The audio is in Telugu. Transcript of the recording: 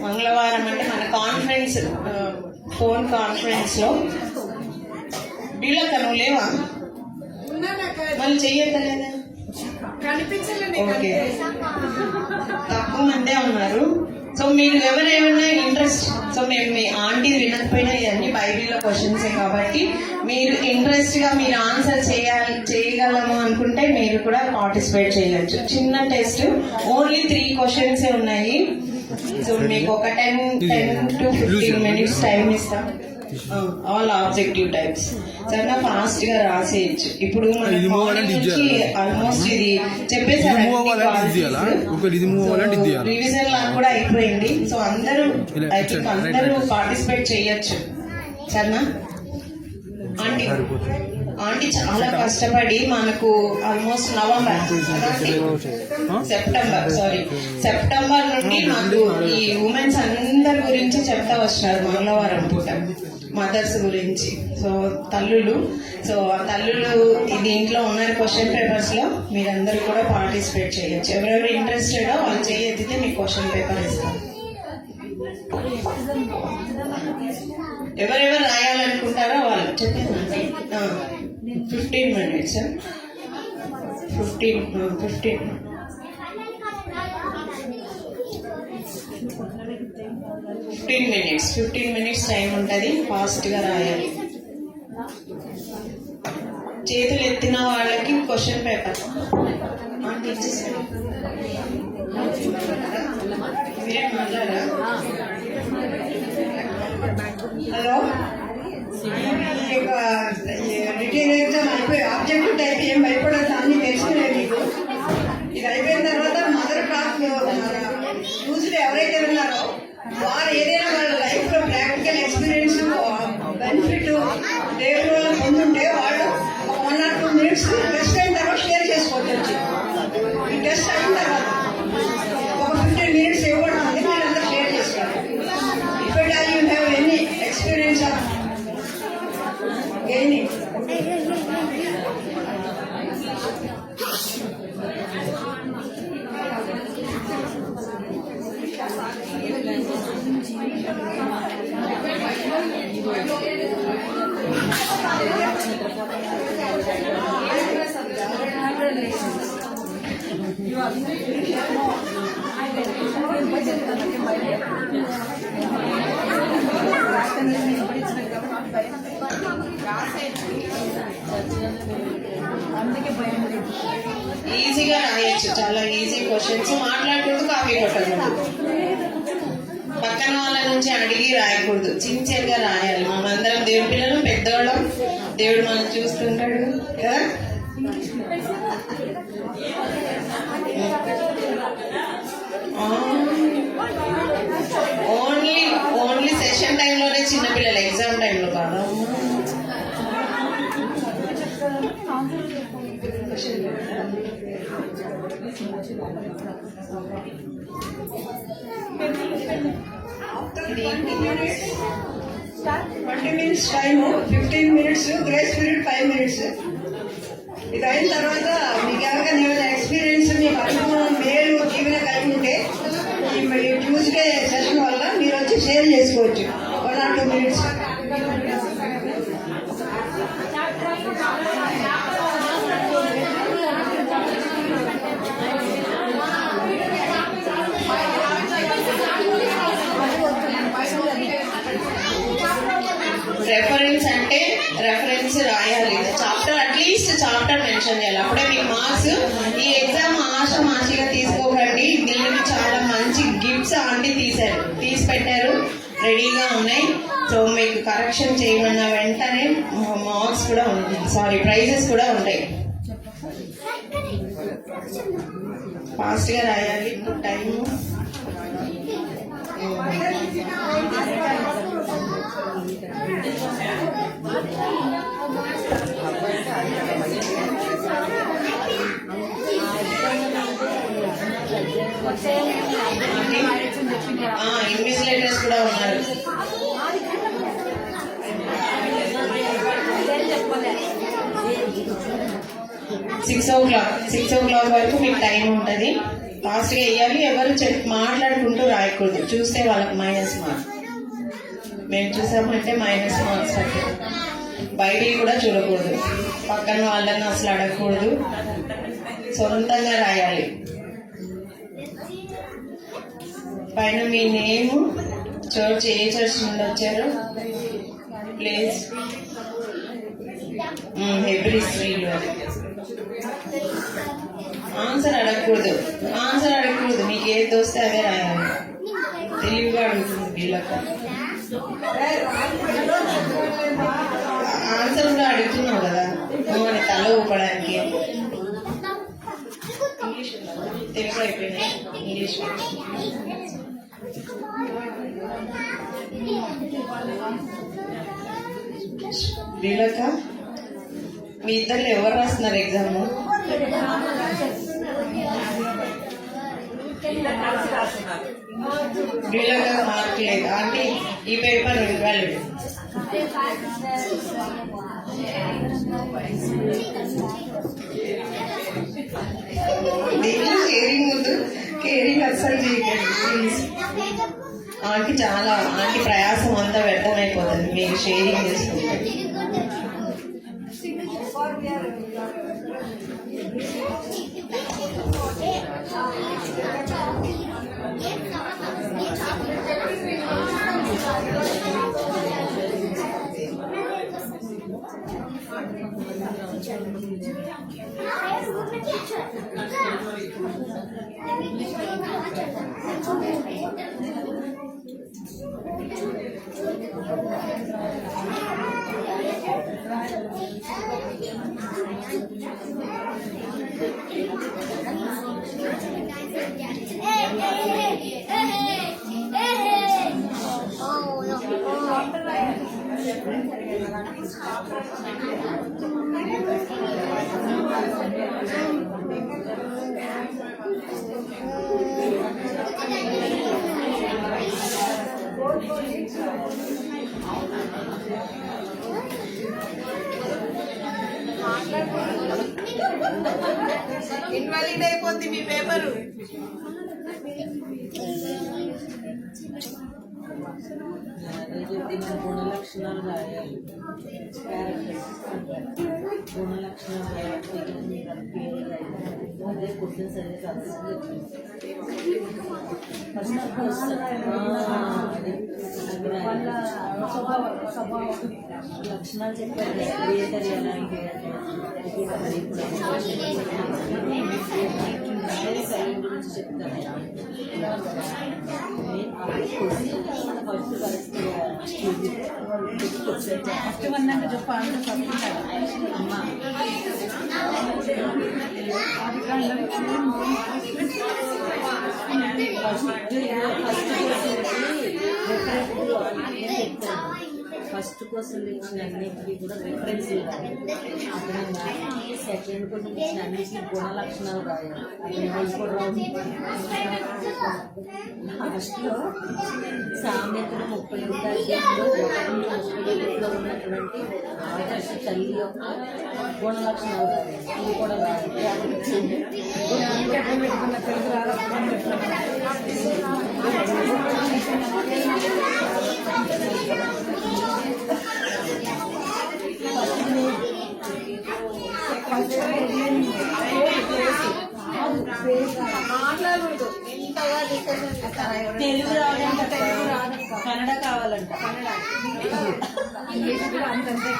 మంగళవారం అంటే మన కాన్ఫరెన్స్, ఫోన్ కాన్ఫరెన్స్ లో వీళ్ళక నువ్వు లేవా? మళ్ళీ చెయ్యలేదా? ఓకే, తక్కువ మందే ఉన్నారు. సో మీరు ఎవరైనా ఇంట్రెస్ట్, సో మేము మీ ఆంటీ వినకపోయినా ఇవన్నీ బైబిల్లో క్వశ్చన్సే కాబట్టి మీరు ఇంట్రెస్ట్ గా మీరు ఆన్సర్ చేయగలము అనుకుంటే మీరు కూడా పార్టిసిపేట్ చేయొచ్చు. చిన్న టెస్ట్, ఓన్లీ 3 క్వశ్చన్స్ ఉన్నాయి. సో మీకు ఒక 10 to 15 minutes టైం ఇస్తాం. ఆల్ ఆబ్జెక్టివ్ టైప్స్ చాలా ఫాస్ట్ గా రాసేయచ్చు. ఇప్పుడు ఆల్మోస్ట్ ఇది చెప్పేసారు, రివిజన్ లా కూడా అయిపోయింది. సో అందరూ ఐ థింక్ అందరూ పార్టిసిపేట్ చేయొచ్చు. సరేనా? ఆంటీ చాలా కష్టపడి మనకు ఆల్మోస్ట్ సెప్టెంబర్ నుండి మాకు ఈ ఉమెన్స్ అందరి గురించి చెప్తా వచ్చారు మంగళవారం పూట, మదర్స్ గురించి. సో తల్లులు, సో ఆ తల్లులు దీంట్లో ఉన్నారు క్వశ్చన్ పేపర్స్ లో. మీరందరూ కూడా పార్టిసిపేట్ చేయొచ్చు. ఎవరెవరు ఇంట్రెస్టెడో వాళ్ళు చేయెత్తితే మీకు క్వశ్చన్ పేపర్ ఇస్తాం. ఎవరెవరు రాయాలనుకుంటారో వాళ్ళు చెప్పండి. 15 minutes. 15 minutes టైం ఉంటుంది. ఫాస్ట్ గా రాయాలి. చేతులు ఎత్తిన వాళ్ళకి క్వశ్చన్ పేపర్ ఇచ్చేసారు. మీరే మాట్లాడారా? హలో, రిటైన్ ఎగ్జామ్ అయిపోయి ఆబ్జెక్టివ్ టైప్ ఏం భయపడదు, అన్ని తెలుసుకునేది మీకు. ఇది అయిపోయిన తర్వాత మదర్ క్లాస్ యూజ్లో ఎవరైతే ఉన్నారో వారు ఏదైనా వాళ్ళ లైఫ్ లో ప్రాక్టికల్ ఎక్స్పీరియన్స్ బెనిఫిట్ దేవుడి వల్ల పొందుంటే వాళ్ళు 1 or 2 minutes టెస్ట్ అయిన తర్వాత షేర్ చేసుకోవచ్చు. ఈ టెస్ట్ అయిన తర్వాత ఒక 15 minutes ఇవ్వడం ఉంది, మీరు అంతా షేర్ చేసుకోవాలి. If at all you have any experience of gaining. ఈజీగా రాయొచ్చు, చాలా ఈజీ క్వశ్చన్స్. మాట్లాడకూడదు, కాపీ కొట్టకూడదు, పక్కన వాళ్ళ నుంచి అడిగి రాయకూడదు, సిన్సియర్ గా రాయాలి. మనందరం దేవుడి పిల్లలు, పెద్దవాళ్ళం, దేవుడు మనం చూస్తుంటాడు కదా. ఓన్లీ సెషన్ టైంలోనే, చిన్నపిల్లలు ఎగ్జామ్ టైంలో కాదా? Twenty minutes time, 15 minutes grace period 5 minutes. ఇది అయిన తర్వాత మీకు ఎవరికైనా ఎక్స్పీరియన్స్, మీకు అనుభవం, మేలు జీవన కలిగి ఉంటే ఈ ట్యూస్డే సెషన్ వల్ల మీరు వచ్చి షేర్ చేసుకోవచ్చు. 1 or 2 minutes. రెఫరెన్స్ అంటే రెఫరెన్స్ రాయాలి. చాప్టర్, అట్లీస్ట్ చాప్టర్ మెన్షన్ చేయాలి, అప్పుడే మీకు మార్క్స్. ఈ ఎగ్జామ్ ఆషామాషిగా తీసుకోకండి. దీనికి చాలా మంచి గిఫ్ట్స్ ఆంటీ తీసి పెట్టారు, రెడీగా ఉన్నాయి. సో మీకు కరెక్షన్ చేయమన్న వెంటనే మార్క్స్ కూడా ఉంటాయి, ప్రైజెస్ కూడా ఉంటాయి. ఫాస్ట్ గా రాయాలి. టైము ఇన్విజిలేటర్స్ కూడా ఉన్నారు. 6 o'clock వరకు మీకు టైం ఉంటుంది. ఫాస్ట్ గా వేయాలి. ఎవరు మాట్లాడుకుంటూ రాయకూడదు, చూస్తే వాళ్ళకి మైనస్ మార్క్స్. మేము చూసామంటే మైనస్ మార్క్స్ పట్టారు. బైబిల్ కూడా చూడకూడదు, పక్కన వాళ్ళని అసలు అడగకూడదు, సొంతంగా రాయాలి. పైన మీ నేమ్, చర్చ్, ఏ చర్చ్ నుండి వచ్చారు, ప్లేస్, హెబ్రీ స్ట్రీట్. ఆన్సర్ అడగకూడదు, మీకు ఏది దోస్తే అదే రాయాలి. తెలివిగా అడుగుతుంది వీళ్ళకి. ఆన్సర్ కూడా అడుగుతున్నావు కదా నువ్వు అని తల ఊపడానికి. తెలుగు అయిపోయినాయి, ఇంగ్లీష్. వీళ్ళక మీ ఇద్దరు ఎవరు రాస్తున్నారు ఎగ్జామ్? వీళ్ళక మార్క్ లేదు అంటే ఈ పేపర్ ఇవ్వాలి. కేరింగ్ ముందు కేరింగ్ అస్సలు చేయకండి ప్లీజ్. ఆంటీ చాలా ప్రయాసం అంతా వ్యర్థమైపోతుంది మీరు షేరింగ్ చేసుకుంటే. ఇన్వాలిడ్ అయిపోద్ది మీ పేపరు. గుణలక్షణాలు రాయాలి, గుణలక్షణాలు రాయాలి, అదే క్వశ్చన్స్ అనేది లక్షణాలు చెప్పారు. క్రియేటర్ ఎలాంటి గురించి చెప్తాను. ఫస్ట్ వన్ చెప్పాలి. అమ్మా ఫస్ట్ క్వశ్చన్ ఇచ్చిన అన్నిటికీ కూడా రిఫరెన్స్ ఇవ్వాలి. అదనంగా సెకండ్ క్వశ్చన్ ఇచ్చిన అన్నిటికీ గుణలక్షణాలు రాయాలి. ఫస్ట్లో సామెతలు 31 ఉన్నటువంటి ఆదర్శ తల్లి యొక్క గుణలక్షణాలు రాయాలి. ఇవి కూడా మాట్లాడకూడదు. తెలుగు రావాలంట, కన్నడ కావాలంట. ఇంగ్లీష్ కూడా అంతంతే.